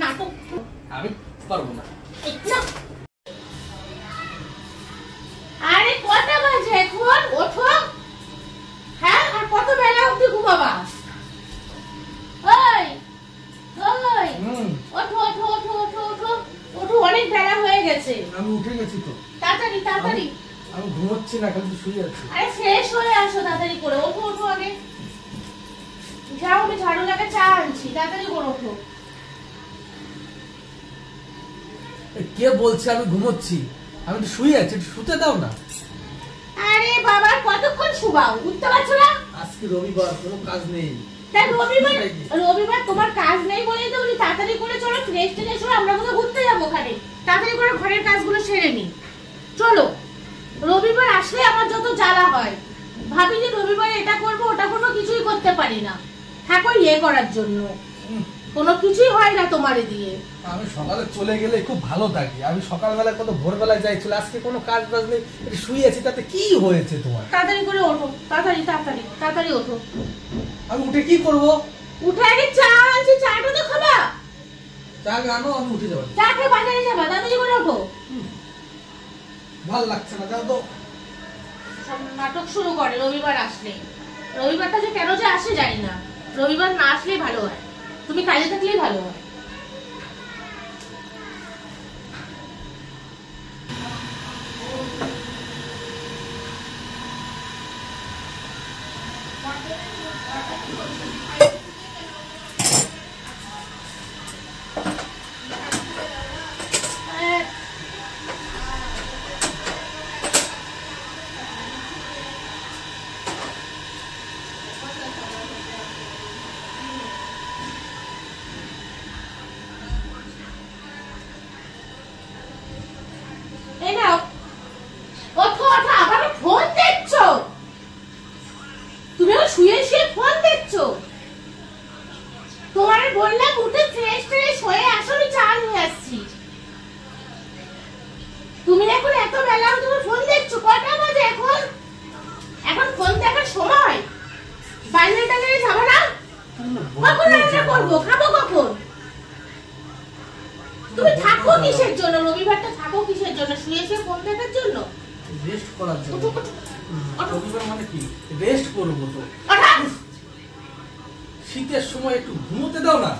নাটক আমি পারবো না। আরে কটা বাজে এখন? ওঠো। হ্যাঁ, আর কত বেলা অবধি ঘুমাবা? ওই ওই ওঠো ওঠো ওঠো ওঠো ওঠো ওঠো, অনেক বেলা হয়ে গেছে। আমি উঠে গেছি তো। তাড়াতাড়ি তাড়াতাড়ি। আমি ঘুমোচ্ছি না, খালি শুয়ে আছি। আরে ফ্রেশ হয়ে আসো তাড়াতাড়ি করে। ওঠো ওঠো আগে যাও, আমি ঝাড়ু লাগা চা আনছি, তাড়াতাড়ি করে ওঠো। কে বলছে আমি ঘুমোচ্ছি? আমি তো শুয়ে আছি, শুতে দাও না। আরে বাবা কতক্ষণ শুবাও? উঠতে পারছো না? আজকে রবিবার, কোনো কাজ নেই। তাই রবিবার তোমার কাজ নেই বলেই তো বলি তাড়াতাড়ি করে চলো, ফ্রেশ ট্রেশ হয়ে আমরা কোথাও ঘুরতে যাবো। ওখানে তাড়াতাড়ি করে ঘরের কাজগুলো সেরে নি। চলো, রবিবার আসলে আমার যত জ্বালা হয়, ভাবি যে রবিবার এটা করবো ওটা করবো, কিছুই করতে পারি না। থাকো ইয়ে করার জন্য, কোনো কিছুই হয় না তোমারে দিয়ে। আমি সকালে চলে গেলে খুব ভালো থাকি। আমি সকালবেলা কত ভোরবেলায় যাই চলে, আজকে কোনো কাজ বাজ নেই, শুয়ে আছি, তাতে কি হয়েছে তোমার? তাড়াতাড়ি করে ওঠো, তাড়াতাড়ি তাড়াতাড়ি তাড়াতাড়ি ওঠো। আমি উঠে কি করবো? উঠে আগে চা আনছি, চাটা তো খাবা। চা আনো, আমি উঠে যাবো। চা খেয়ে বাজারে যাবা, তাড়াতাড়ি করে ওঠো। ভাল লাগছে না, যাও তো। সব নাটক শুরু করে রবিবার আসলে। রবিবারটা যে কেন যে আসে জানি না, রবিবার না আসলেই ভালো হয়, তুমি কাজে থাকলেই ভালো হয়। শুয়ে শুয়ে ফোন দেখছো? তোমারে বললাম উঠে ফ্রেশ ফ্রেশ হয়ে আসো, আমি চা নিয়ে আসছি। তুমি এখন এত বেলা তুমি ফোন দেখছো? কটা বাজে এখন? এখন ফোন দেখার সময়? বাইরে টাইরে যাবো না? কখন রান্না করবো, খাবো কখন? তুমি থাকো কিসের জন্য? রবিবারটা থাকো কিসের জন্য? শুয়ে শুয়ে ফোন দেখার জন্য? রেস্ট করার জন্য। রবিবার মানে কি? রেস্ট করবো তো। শীতের সময় একটু ঘুমোতে দাও না।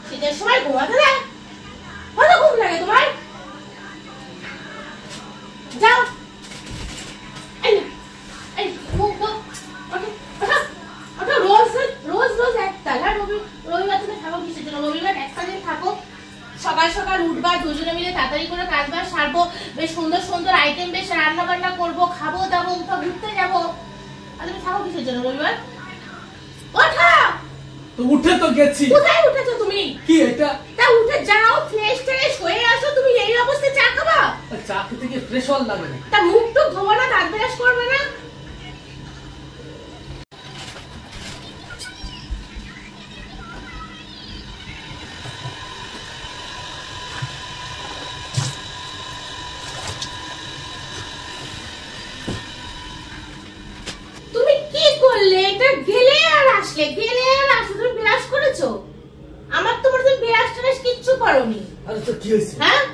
শীতের সময় ঘুমাতে দেয়? কত ঘুম লাগে তোমার? যাও। রোজ রোজ একটা রবিবার তুমি থাকো কিসের জন্য? রবিবার একটা দিন থাকো, সকাল সকাল উঠবা, দুজনে মিলে তাড়াতাড়ি করে কাজ বাজ সারবো, বেশ সুন্দর সুন্দর আইটেম, বেশ রান্না বান্না করবো, খাবো দাবো, কোথাও ঘুরতে যাবো। আর তুমি থাকো কিসের জন্য রবিবার? ওঠা। তো উঠে তো গেছি। কোথায় উঠেছো তুমি? কি এটা? তা উঠে যাও, ফ্রেশ ট্রেশ হয়ে আসো। তুমি এই অবস্থায় চা খাবা? চা খেতে গিয়ে ফ্রেশ হওয়ার লাগে না? তা মুখ তো ধোবো না, দাঁত ব্রাশ করবে না? তুমি ব্রাশ করেছো? আমার তো মনে হয় ব্রাশ ট্রাশ কিচ্ছু করোনি। আরে তো কি হইছে? হ্যাঁ,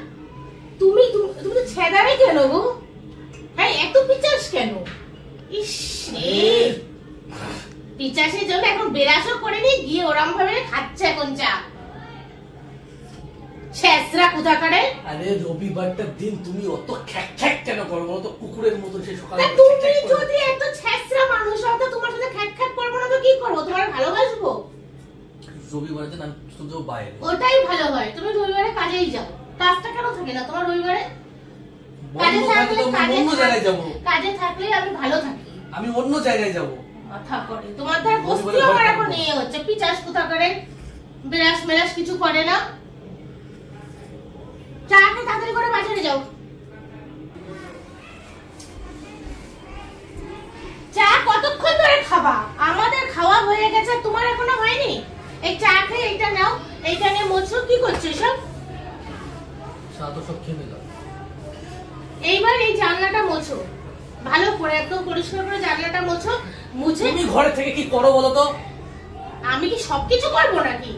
তুমি তুমি তো ছেদারে কেন গো? হ্যাঁ, এত পিচাস কেন? ইস রে, পিচাসের জন্য এখন ব্রাশও করেনি, গিয়ে ওরম ভাবে খাচ্ছে এখন চা। ছেসরা কোথাকারে? আরে রবিবারটার দিন তুমি অত খ্যাক খ্যাক কেন করো? বলো তো, কুকুরের মতো সে সকালে। তুমি যদি এত ছেসরা মানুষ হও তো তোমার সাথে খ্যাক খ্যাক করবো না তো কি করবো? তোমার ভালোবাসবো? রবিবারের দিন আমি শুধু বাইরে। ওটাই ভালো হয়, তুমি রবিবারে কাজেই যাও। কাজটা কেন থাকে না তোমার রবিবারে? কাজে থাকলে অন্য জায়গায় যাবো। কাজে থাকলে আমি ভালো থাকি। আমি অন্য জায়গায় যাবো। মাথা করে তোমার ধার বসতি আমার এখন নিয়ে হচ্ছে। পিচাস কোথাকারে ব্রাশ মেরাশ কিছু করে না। চা খেয়ে তাড়াতাড়ি করে বাজারে যাও। চা কতক্ষণ ধরে খাবা? আমাদের খাওয়া হয়ে গেছে, তোমার এখনো হয়নি। এই চা খেয়ে এইটা নাও, এইটা নিয়ে মোছো। কি করছো সব? চা তো সব খেয়ে নিলাম। এইবার এই জানলাটা মোছো ভালো করে, একদম পরিষ্কার করে জানলাটা মোছো। মুছে তুমি ঘরে থেকে কি করো বলো তো? আমি কি সবকিছু করবো নাকি?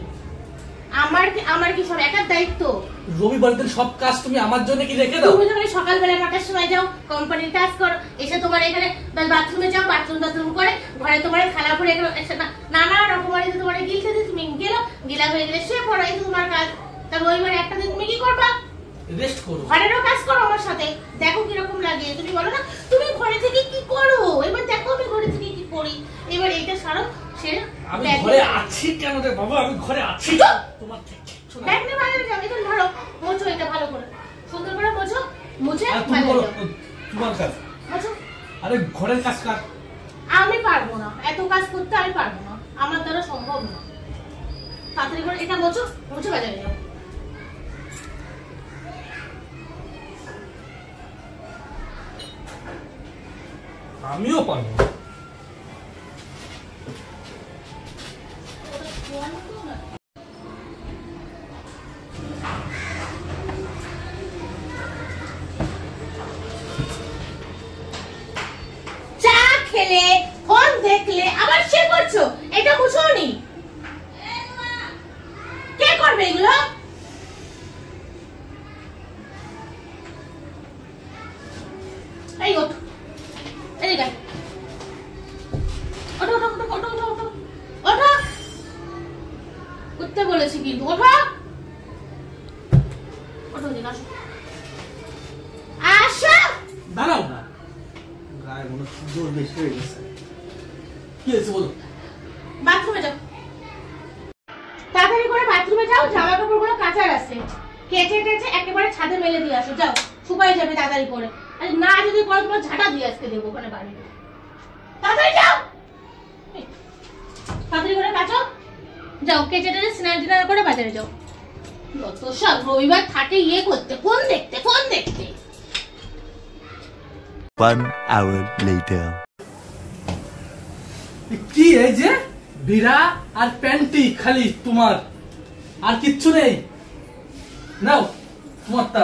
আমার কি সব একার দায়িত্ব? রবিবার দিন সব কাজ তুমি আমার জন্য কি রেখে দাও? তুমি যখন সকালবেলা 9টার সময় যাও কোম্পানির কাজ করো, এসে তোমার এখানে বাথরুমে যাও, বাথরুম করে ঘরে তোমার থালা ভরে নানা রকমের তোমার গিলতে দিয়ে তুমি গিলা হয়ে গেলে শুয়ে পড়ো, এই তোমার কাজ। তা রবিবার একটা দিন তুমি কি করবা? রেস্ট করো, ঘরেরও কাজ করো আমার সাথে, দেখো কিরকম লাগে। তুমি বলো না তুমি ঘরে থেকে কি করো, এবার দেখো আমি ঘরে থেকে কি করি। এবার এইটা সারো, সেরে আমি ঘরে আছি কেন রে বাবা? আমি ঘরে আছি, তোমার কিচ্ছু না। ব্যাগ নিয়ে বাইরে যাও, এটা ধরো, মোছো এটা ভালো করে, সুন্দর করে মোছো, মুছে আর তুমি বাইরে করো যাও। তোমার কাজ। মোছো। আরে ঘরের কাজ কার? আমি পারবো না, এত কাজ করতে আমি পারবো না, আমার দ্বারা সম্ভব না। তাড়াতাড়ি করে এটা মোছো, মুছে বাজারে যাও। আমিও পারবো না। চা খেলে, ফোন দেখলে, আবার সে করছো, এটা মুছোনি। কে করবে এগুলো? এই ওঠ, এদিকে আয়। ওঠো ওঠো ওঠো ওঠো ওঠো ওঠো ওঠো, উঠতে বলেছি কিন্তু, ওঠো ওঠো, এদিকে আসো আসো। দাঁড়াও না, গায়ে মনে হচ্ছে জোর বেশি হয়ে গেছে। কি হয়েছে বলো? বাথরুমে যাও, তাড়াতাড়ি করে বাথরুমে যাও, জামা কাপড়গুলো কাচার আছে, কেচে টেচে একেবারে ছাদে মেলে দিয়ে আসো, যাও শুকাই যাবে তাড়াতাড়ি করে। আর না যদি করো তোমার ঝাঁটা দিয়ে আজকে দেবো ওখানে বাড়িতে। তাড়াতাড়ি যাও, তাড়াতাড়ি করে কাচো, যাও কেচে টেচে স্নান টান করে বাজারে যাও। যত সব রবিবার থাকে ইয়ে করতে, ফোন দেখতে ফোন দেখতে। 1 hour later. কি এই যে বিড়া আর প্যান্টি খালি তোমার, আর কিচ্ছু নেই? নাও তোমারটা,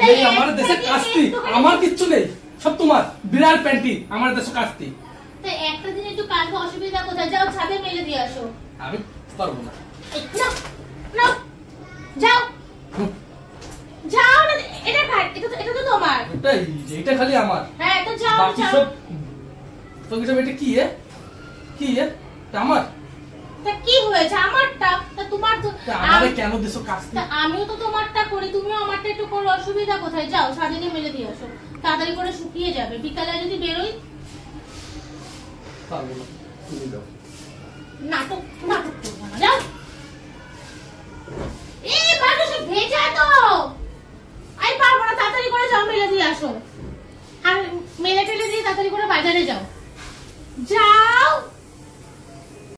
এই আমার দেশে কাস্তি, আমার কিচ্ছু নেই, সব তোমার। বিড়া আর প্যান্টি আমার দেশে কাস্তি। তো একটা দিন একটু কাজ অসুবিধা কোথায়, যাও ছাদে মেলে দিয়ে আসো। আমি পারবো না। এই, নাও, নাও, যাও যাও না, এটা কার? এটা তো তোমার। এটা খালি আমার, হ্যাঁ তো যাও বাকি যাও। সব তোকে সব। এটা কি কি এটা আমার? তা কি হয়েছে আমারটা? তা তোমার তো আমারে কেন দেশো কাস্তি? তা আমিও তো তোমারটা করি, তুমিও আমারটা একটু করো, অসুবিধা কোথায়? যাও ছাদে গিয়ে মেলে দিয়ে আসো, তাড়াতাড়ি করে শুকিয়ে যাবে। বিকালে যদি বেরোই, পারবো না, তুমি দাও। নাটক নাটক করবো না, যাও। এই মানুষ ভেজা তো, আমি পারবো না, তাড়াতাড়ি করে যাও মেলে দিয়ে আসো। আর মেলে টেলে দিয়ে তাড়াতাড়ি করে বাজারে যাও, যাও।